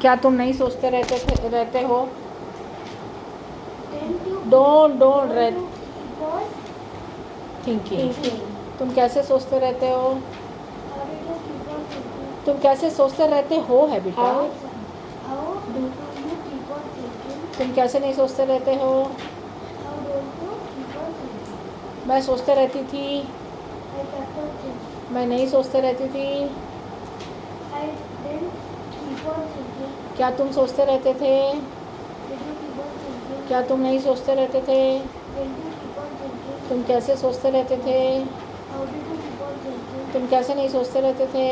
क्या तुम नहीं सोचते रहते हो? Don't thinking. तुम कैसे सोचते रहते हो? तुम कैसे सोचते रहते हो है बेटा। तुम कैसे नहीं सोचते रहते हो? मैं सोचते रहती थी। मैं नहीं सोचते रहती थी। क्या तुम सोचते रहते थे? क्या तुम नहीं सोचते रहते थे? तुम कैसे सोचते रहते थे? तुम कैसे नहीं सोचते रहते थे?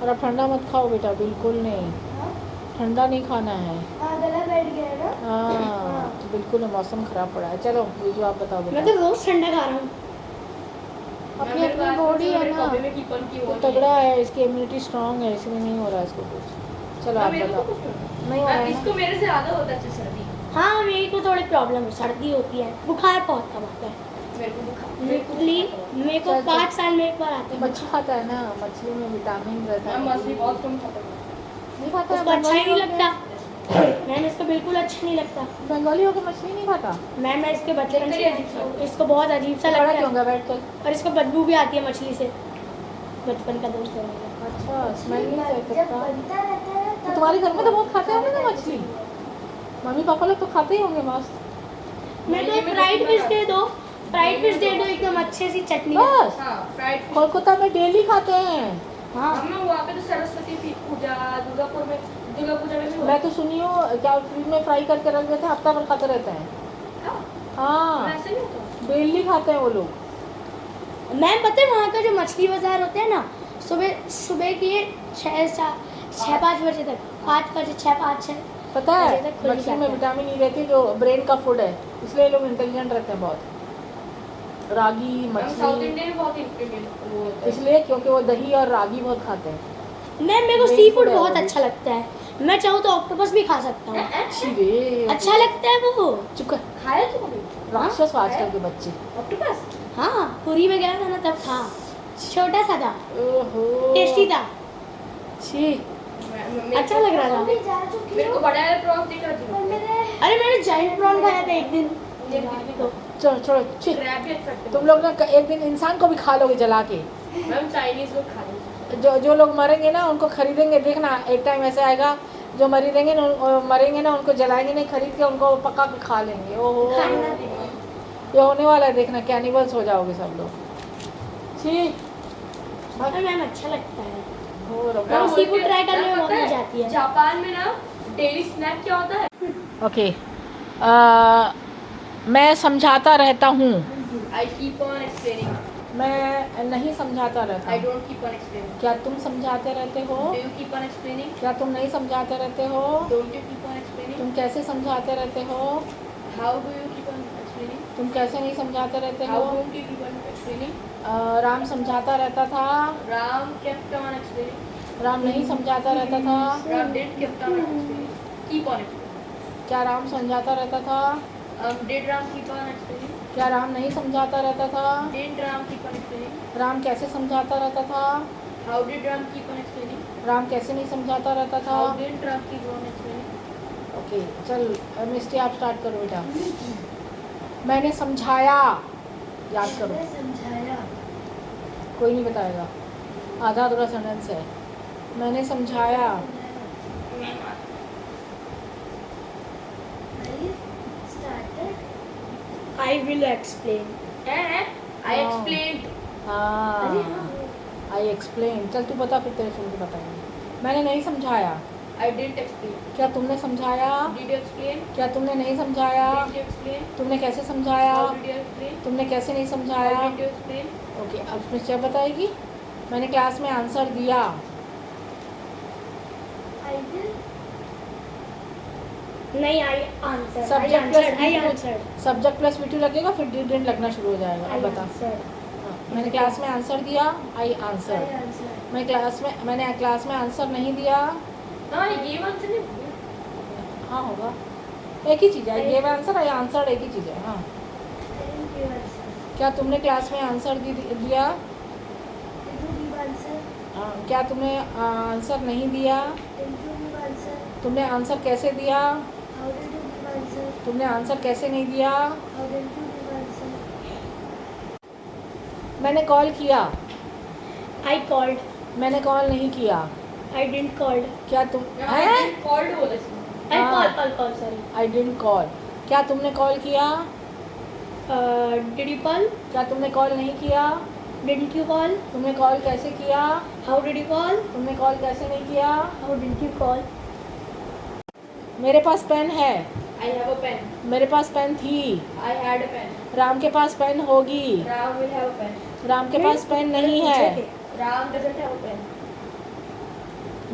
और अब ठंडा मत खाओ बेटा, बिल्कुल नहीं। ठंडा नहीं खाना है। गला बैठ गया ना। हाँ तो बिल्कुल मौसम ख़राब पड़ा है। चलो ये जो आप बताओ बेटा। मैं तो रोज ठंडा खा रहा हूँ। अपनी अपनी बॉडी है ना, तो तगड़ा है, इसकी इम्यूनिटी स्ट्रांग है, इसलिए नहीं हो रहा है इसको कुछ। चलो आप बताओ। नहीं हो रहा है इसको मेरे से ज़्यादा होता है सर्दी। हाँ मेरे को थोड़ी प्रॉब्लम है, सर्दी होती है, बुखार बहुत कम आता है। मेरे को बुखार मेरे को 5 साल में एक बार आता है। मच्छी खाता है ना, मछली में विटामिन रहता है। मैं मछली बहुत कम खाता हूँ। नहीं खाता उसको अच्छा ही नहीं लगता। मैम इसको बिल्कुल अच्छा नहीं लगता। बंगाली होकर मछली नहीं खाता? मैम मैं इसके बचपन से इसको बहुत अजीब सा बड़ा लगता क्यों है होगा बैठ कर? और इसको बदबू भी आती है मछली से। बचपन का दोस्त है मेरा। अच्छा स्मेल नहीं सकता। तो तुम्हारे घर में तो बहुत खाते होंगे ना मछली, मम्मी पापा लोग तो खाते ही होंगे मस्त। मैं तो फ्राइड फिश दे दो, फ्राइड फिश दे दो एकदम अच्छे सी चटनी। बस हाँ फ्राइड फिश। कोलकाता में डेली खाते हैं। हाँ हम लोग वहाँ पे तो सरस्वती पूजा, दुर्गा पूजा में भी मैं तो सुनी हूँ क्या फ्रिज में फ्राई करके रख देते हैं, हफ्ता भर खाते रहते हैं। हाँ ऐसे नहीं होता। डेली खाते हैं वो लोग। मैम पता है वहाँ का जो मछली बाजार होता है ना, सुबह के 6-5 बजे तक, 5 बजे 6-5-6 पता है बजे तक खुल मछली में जाता है। विटामिन ई रहती है जो ब्रेन का फूड है, इसलिए लोग इंटेलिजेंट रहते हैं बहुत। रागी हम साउथ मछली इंडियन में बहुत इंटेलिजेंट वो होता है। इसलिए क्योंकि वो दही और रागी बहुत खाते हैं। मैम मेरे को Main सी food फूड है बहुत वो भी। अच्छा लगता है। मैं चाहूँ तो ऑक्टोपस भी खा सकता हूँ। अच्छी रे अच्छा लगता है वो। चुप कर, खाया तो कभी राक्षस आजकल के बच्चे। ऑक्टोपस? हाँ पुरी में गया था ना तब था, छोटा सा था, ओहो टेस्टी था, छी। अच्छा लग रहा था। मेरे को बड़ा वाला प्रॉन्स दिख रहा था। अरे मैंने जाइंट प्रॉन खाया था एक दिन। तो चलो छोड़ो छी। क्रैब भी अच्छा लगता है। तुम लोग ना एक दिन इंसान को भी खा लोगे जला के। मैम चाइनीज लोग खा लेते हैं। जो लोग मरेंगे ना उनको खरीदेंगे, देखना एक टाइम ऐसा आएगा जो मरेंगे ना उनको जलाएंगे नहीं, खरीद के उनको पका के खा लेंगे। ओहो ये होने वाला है, देखना कैनिबल्स हो जाओगे सब लोग। छी मैम अच्छा लगता है। हो रहा मैम सी फूड ट्राई करने में बहुत पता है, मजा आती है। जापान में ना डेली स्नैक क्या होता है? ओके मैं समझाता रहता हूँ। I keep on explaining. मैं नहीं समझाता रहता आई हूँ। Don't keep on explaining. क्या तुम समझाते रहते हो? Do you keep on explaining? क्या तुम नहीं समझाते रहते हो? Don't you keep on explaining? तुम कैसे समझाते रहते हो? How do you keep on explaining? तुम कैसे नहीं समझाते रहते हो? How don't you keep on explaining? Ram समझाता रहता था। Ram kept on explaining. Ram नहीं समझाता रहता था। Ram did kept on explaining. Keep on explaining. क्या राम समझाता रहता था? Did Ram keep on explaining? क्या राम नहीं समझाता रहता था? Did Ram keep on explaining? Ram कैसे समझाता रहता था? How did Ram keep on explaining? Ram कैसे नहीं समझाता रहता था? How did Ram keep on explaining? Okay चल मिस्टी आप स्टार्ट करो बेटा। मैंने समझाया, याद करो, समझाया। कोई नहीं बताएगा, आधा अधूरा सेंटेंस है। मैंने समझाया। I will explain. I explained. हाँ आई एक्सप्लेन। चल तू बता फिर तेरे सुन के बताएंगे। मैंने नहीं समझाया। I didn't explain. क्या तुमने समझाया? Did you explain? क्या तुमने नहीं समझाया? Did you explain? तुमने कैसे समझाया? How did you explain? तुमने कैसे नहीं समझाया? How did you explain? Okay अब इसमें क्या बताएगी? मैंने क्लास में आंसर दिया। नहीं आई answer. Subject plus V two लगेगा, फिर डिडंट लगना शुरू हो जाएगा। अब बता। हाँ, मैंने क्लास में आंसर दिया। I answer. मैंने क्लास में आंसर नहीं दिया। हाँ ये आंसर नहीं। हाँ होगा, एक ही चीज़ है, ये आंसर आई आंसर एक ही चीज़ है। हाँ क्या तुमने क्लास में आंसर दिया? क्या तुमने आंसर नहीं दिया? Didn't you give answer? तुमने आंसर कैसे दिया? How did you give answer? तुमने आंसर कैसे नहीं दिया? How didn't you give answer? मैंने कॉल किया। I called. मैंने कॉल नहीं किया। I didn't called. क्या तुम कॉल्ड बोले थे। I हाँ। call, sorry. I didn't call. क्या तुमने कॉल किया? Did you call? क्या तुमने कॉल नहीं किया? Didn't you call? तुमने कॉल कैसे किया? How did you call? तुमने कॉल कैसे नहीं किया? How didn't you call? मेरे पास पेन है। I have a pen. मेरे पास पेन थी। I had a pen. Ram के पास पेन होगी। Ram will have a pen. Ram के पास पेन नहीं है। Ram doesn't have a pen.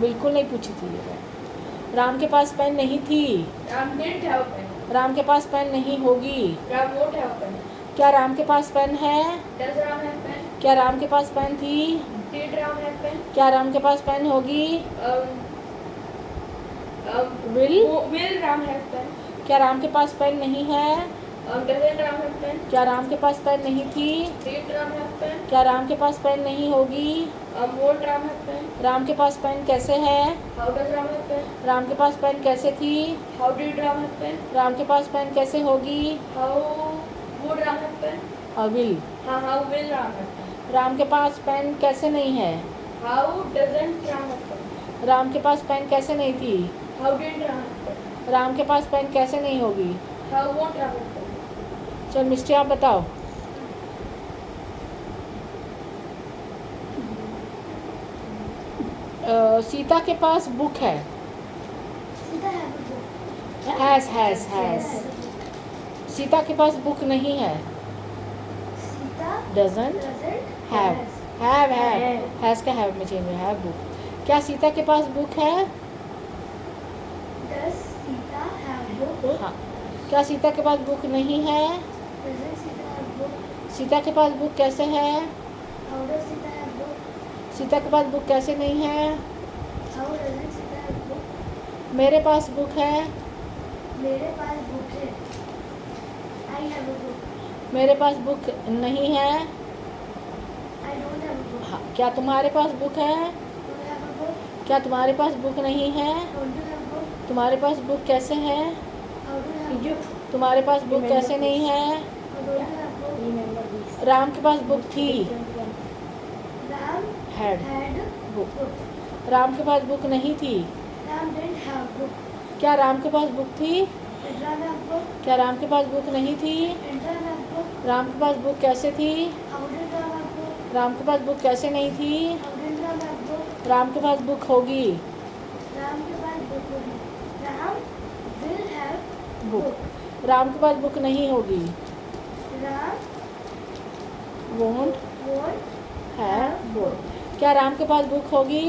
बिल्कुल नहीं पूछी थी ये बात। राम के पास पेन नहीं थी। Ram didn't have a pen. Ram के पास पेन नहीं होगी। Ram won't have a pen. क्या राम के पास पेन है? Does Ram have pen? क्या राम के पास पेन थी? Did Ram have pen? क्या राम के पास पेन होगी? Will? Will Ram have pen? क्या राम के पास पेन नहीं है? Doesn't Ram have pen? क्या राम के पास पेन नहीं थी? Did Ram have pen? क्या राम के पास पेन नहीं होगी? Won't Ram have pen? Ram के पास पेन कैसे है? How does Ram have pen? Ram के पास पेन कैसे थी? How did Ram have pen? Ram के पास पेन कैसे होगी? How would Ram have pen? Will. How will Ram have pen? Ram के पास पेन कैसे नहीं है? How doesn't Ram have pen? Ram के पास पेन कैसे नहीं थी? How did Ram have pen? Ram के पास पेन कैसे नहीं होगी? How won't Ram have pen? चल मिस्टी आप बताओ। सीता के पास बुक है। Sita have a book. Has. Sita के पास बुक नहीं है। Sita doesn't doesn't have. have. Has का हैव में चेंज है। Have book. क्या सीता के पास बुक है? Does Sita have book? हाँ। क्या सीता के पास बुक नहीं है? Doesn't Sita have book? Sita के पास बुक कैसे है? How does Sita have book? Sita के पास बुक कैसे नहीं है? How doesn't Sita have book? मेरे पास बुक है। मेरे पास बुक है. I have a book. मेरे पास बुक नहीं है। I don't have a book. हाँ। क्या तुम्हारे पास बुक है? Do you have a book? क्या तुम्हारे पास बुक नहीं है? Don't you have a book? तुम्हारे पास बुक कैसे है? How do you have a book? तुम्हारे पास बुक कैसे नहीं है? How don't you have book? Ram के पास बुक थी। Ram had had book. book. Ram के पास बुक नहीं थी। Ram didn't have book. क्या राम के पास बुक थी? Did Ram have book? क्या राम के पास बुक नहीं थी? Did Ram have book? Ram के पास बुक कैसे थी? How did Ram have book? Ram के पास बुक कैसे नहीं थी? How did Ram have book? Ram के पास बुक होगी। Ram के पास book होगी. Ram will have book. book. Ram के पास बुक नहीं होगी। Ram won't won't have book. क्या राम के पास बुक होगी?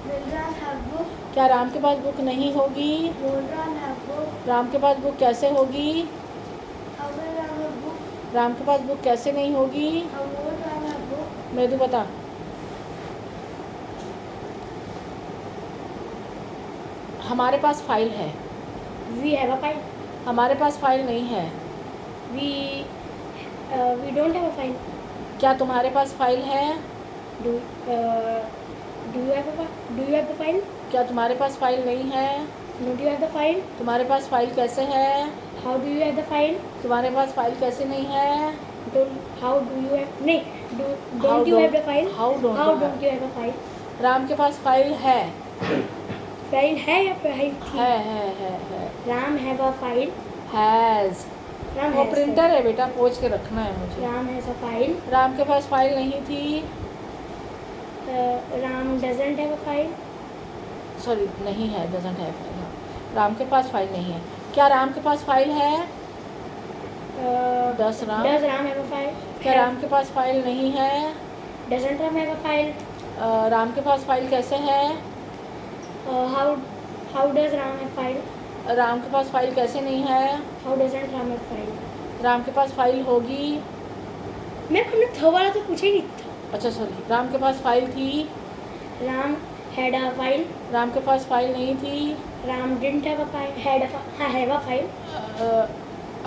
will Ram have book? क्या राम के पास बुक नहीं होगी? Won't Ram have book? Ram के पास बुक कैसे होगी? How will Ram have book? Ram के पास बुक कैसे नहीं होगी? How won't Ram have book? मैं तो बता। हमारे पास फाइल है। We have a file. हमारे पास फाइल नहीं है। We don't have a file. क्या तुम्हारे पास फाइल है? Do you have a file? Do you have the file? क्या तुम्हारे पास फाइल नहीं है? No, do you have the file? तुम्हारे पास फाइल कैसे है? How do you have the file? तुम्हारे पास फाइल कैसे नहीं है? How do you have? नहीं. How Don't you don't- have the file? how don't How you don't you have a file? Ram के पास file है। File है या file थी? है। Ram have a file. Has. Ram वो has प्रिंटर है बेटा, पोंछ के रखना है मुझे। Ram has a file. Ram के पास फाइल नहीं थी। Ram doesn't have a file. Sorry नहीं है, डजंट है। राम के पास फाइल नहीं है। क्या राम के पास फाइल है? Does Ram. Ram have a file? क्या राम के पास फाइल नहीं है? Doesn't Ram have a file? Ram के पास फाइल कैसे है? How does Ram have file? Ram के पास फाइल कैसे नहीं है? How doesn't Ram have file? Ram के पास फाइल होगी। मैं हमने थ वाला तो पूछा ही नहीं था. अच्छा सॉरी, राम के पास फाइल थी। Ram had a file. Ram के पास फाइल नहीं थी। Ram didn't have a file. Have a file.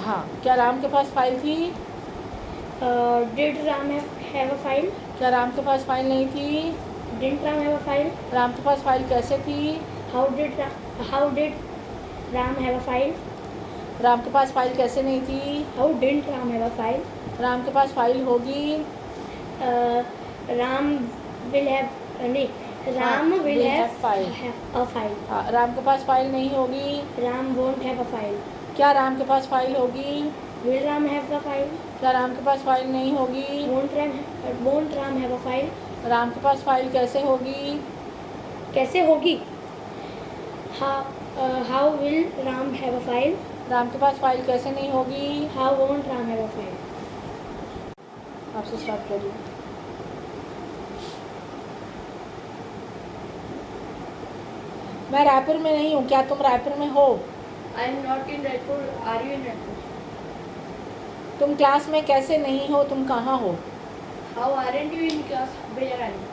हाँ। क्या राम के पास फाइल थी? Did Ram have a file? क्या राम के पास फाइल नहीं थी? Didn't Ram have a file? Ram के पास फाइल कैसे थी? How did Ram have a file? Ram के पास फाइल कैसे नहीं थी? How didn't Ram have a file? Ram के पास फाइल होगी। Ram will have नहीं Ram हाँ, will have file. a file. हाँ, राम के पास फाइल नहीं होगी। Ram won't have a file. क्या राम के पास फाइल होगी? Will Ram have a file? क्या राम के पास फाइल नहीं होगी? Won't Ram have a file? Ram के पास फाइल कैसे होगी? कैसे होगी? How will Ram have a file? Ram के पास फाइल कैसे नहीं होगी? How won't Ram have a file? आपसे स्टार्ट करिए। मैं रायपुर में नहीं हूँ, क्या तुम रायपुर में हो? I am not in Raipur. Are you in Raipur? तुम क्लास में कैसे नहीं हो, तुम कहाँ हो? How aren't you in class? Where are you?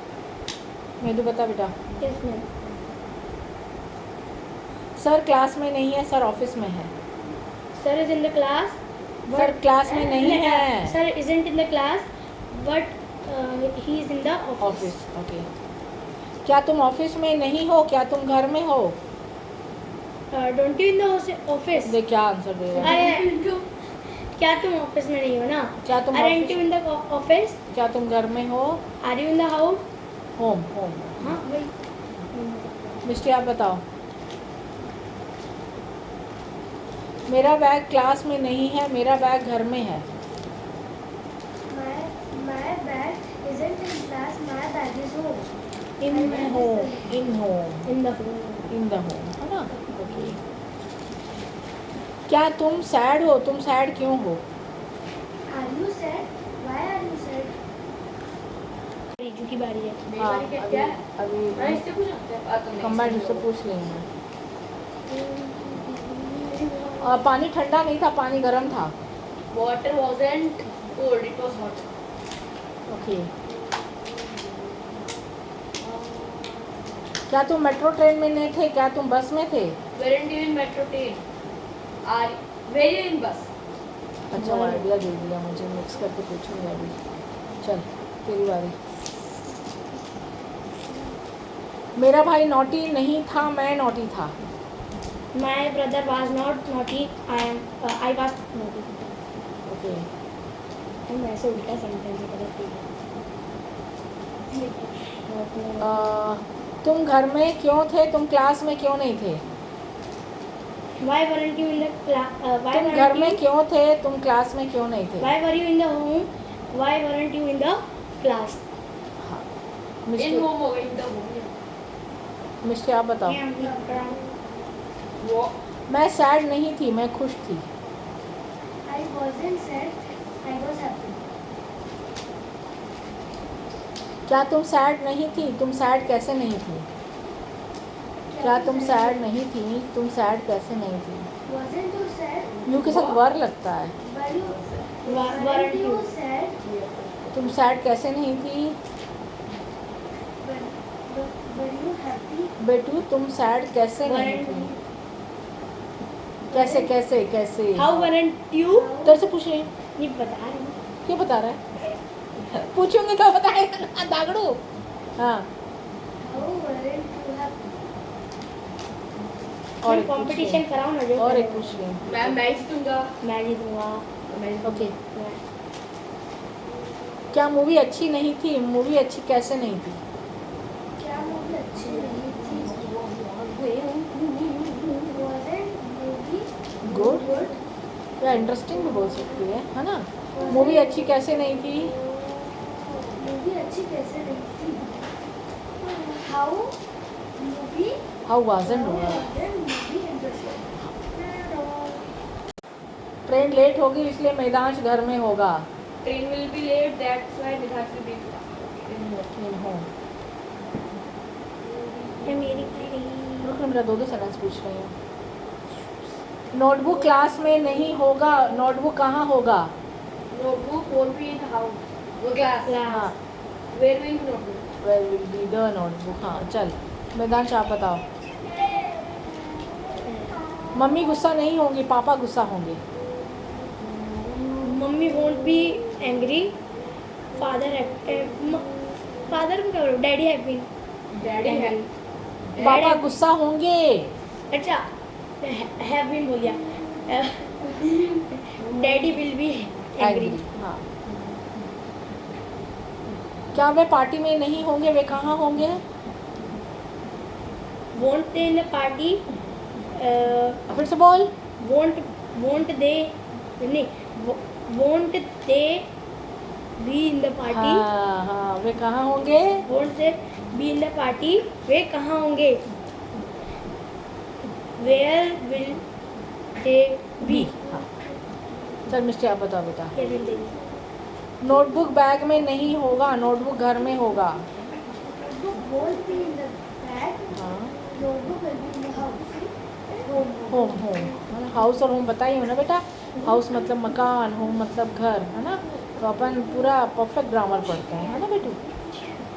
Medu बता बेटा। Yes, ma'am. सर क्लास में नहीं है, सर ऑफिस में है। Sir is in the class. Sir class में नहीं है। Sir isn't in the class, but he is in the office. Office, okay. क्या तुम ऑफिस में नहीं हो, क्या तुम घर में हो? Don't you in the office? देख क्या आंसर दे रहा है। क्या तुम ऑफिस में नहीं हो ना? क्या तुम Aren't office- you in the office? क्या तुम घर में हो? Are you in the house? Home home. हाँ वही। मिस्टी आप बताओ। मेरा बैग क्लास में नहीं है, मेरा बैग घर में है। My bag isn't in class. My bag is home. In home, in home, In the home. In the home, है ना? ओके। क्या तुम सैड हो, तुम सैड क्यों हो? Are you sad? Why are you sad? रीजू की बारी है। मेरी बारी क्या है? अभी मैं इससे पूछ सकता हूँ। कंबाइंड से पूछ लेंगे। पानी ठंडा नहीं था, पानी गर्म था। Water wasn't cold. It was hot. Okay. क्या तुम मेट्रो ट्रेन में नहीं थे, क्या तुम बस में थे? Weren't you in metro train? Were you in bus? अच्छा वो आइडिया दे दिया मुझे, मिक्स करके पूछूंगी अभी। चल तेरी बारी। मेरा भाई नॉटी नहीं था, मैं नॉटी था। My brother was not naughty. I was naughty. Okay. हम ऐसे उल्टा सेंटेंस करते हैं। तुम घर में क्यों थे, तुम क्लास में क्यों नहीं थे? Why weren't you in the class? तुम घर में क्यों थे, तुम क्लास में क्यों नहीं थे? Why were you in the home? Why weren't you in the class? हाँ। In मिस्टी home होगा, in the home. मिस्टी आप बताओ। वो मैं सैड नहीं थी, मैं खुश थी। I wasn't sad. I was happy. क्या तुम सैड नहीं थी, तुम सैड कैसे नहीं थी? क्या तुम सैड नहीं थी, तुम सैड कैसे नहीं थी? Wasn't you sad? यू के साथ वर लगता है। Weren't you sad? तुम सैड कैसे नहीं थी? Were you happy? बेटू तुम सैड कैसे नहीं थी? कैसे कैसे कैसे? How weren't you? तेरे से पूछ रही हूँ। नहीं बता रही हूँ। क्यों बता रहा है? पूछूंगी तो बताएगा ना दागड़ू। हाँ। How weren't you happy? और एक पूछ कंपटीशन रही हूँ। कराओ ना जो और एक पूछ रही हूँ। मैं ही दूंगा। मैं ही दूंगा। ओके। क्या मूवी अच्छी नहीं थी, मूवी अच्छी कैसे नहीं थी? क्या मूवी अच्छी नहीं थी? Wasn't movie good good? या इंटरेस्टिंग भी बोल सकती है ना? मूवी अच्छी कैसे नहीं थी? मूवी अच्छी कैसे नहीं थी? How movie हाउ वाजंट होगा। wasn't movie interesting? Train late होगी इसलिए मैदान घर में होगा। Train will be late. That's why Nidhar will be in home. ये मेरी रुक मेरा दो सेंटेंस पूछ रही हूँ। नोटबुक क्लास में नहीं होगा, नोटबुक कहाँ होगा? notebook won't be in the house. वो class. हाँ, Where will be notebook? Where will be the notebook. हाँ चल मैदान आप बताओ। मम्मी गुस्सा नहीं होंगी, पापा गुस्सा होंगे। Mummy won't be angry. Father को क्या बोलो? Daddy happy. डैडी है पापा गुस्सा होंगे। अच्छा हैव बीन बोल गया। Daddy will be angry. हाँ। क्या वे पार्टी में नहीं होंगे, वे कहाँ होंगे? Won't they in the party. फिर से बोल। वोंट दे नहीं, won't they be in the party. हाँ हाँ, वे कहाँ होंगे? Won't they be in the party, वे कहाँ होंगे? Where will they be. हाँ। चल मिस्टी आप बताओ बेटा। Where will they be? Notebook bag में नहीं होगा, नोटबुक घर में होगा। Won't be in the bag. हाँ। Notebook will be in the house. Home home, house और होम बताइए ना बेटा। हाउस मतलब मकान, होम मतलब घर, है ना। तो अपन पूरा परफेक्ट ग्रामर पढ़ते हैं, है ना बेटू।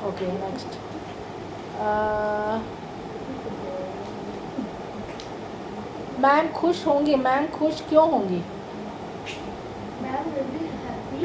Okay next. मैम खुश होंगी, मैम खुश क्यों होंगी? Ma'am will be happy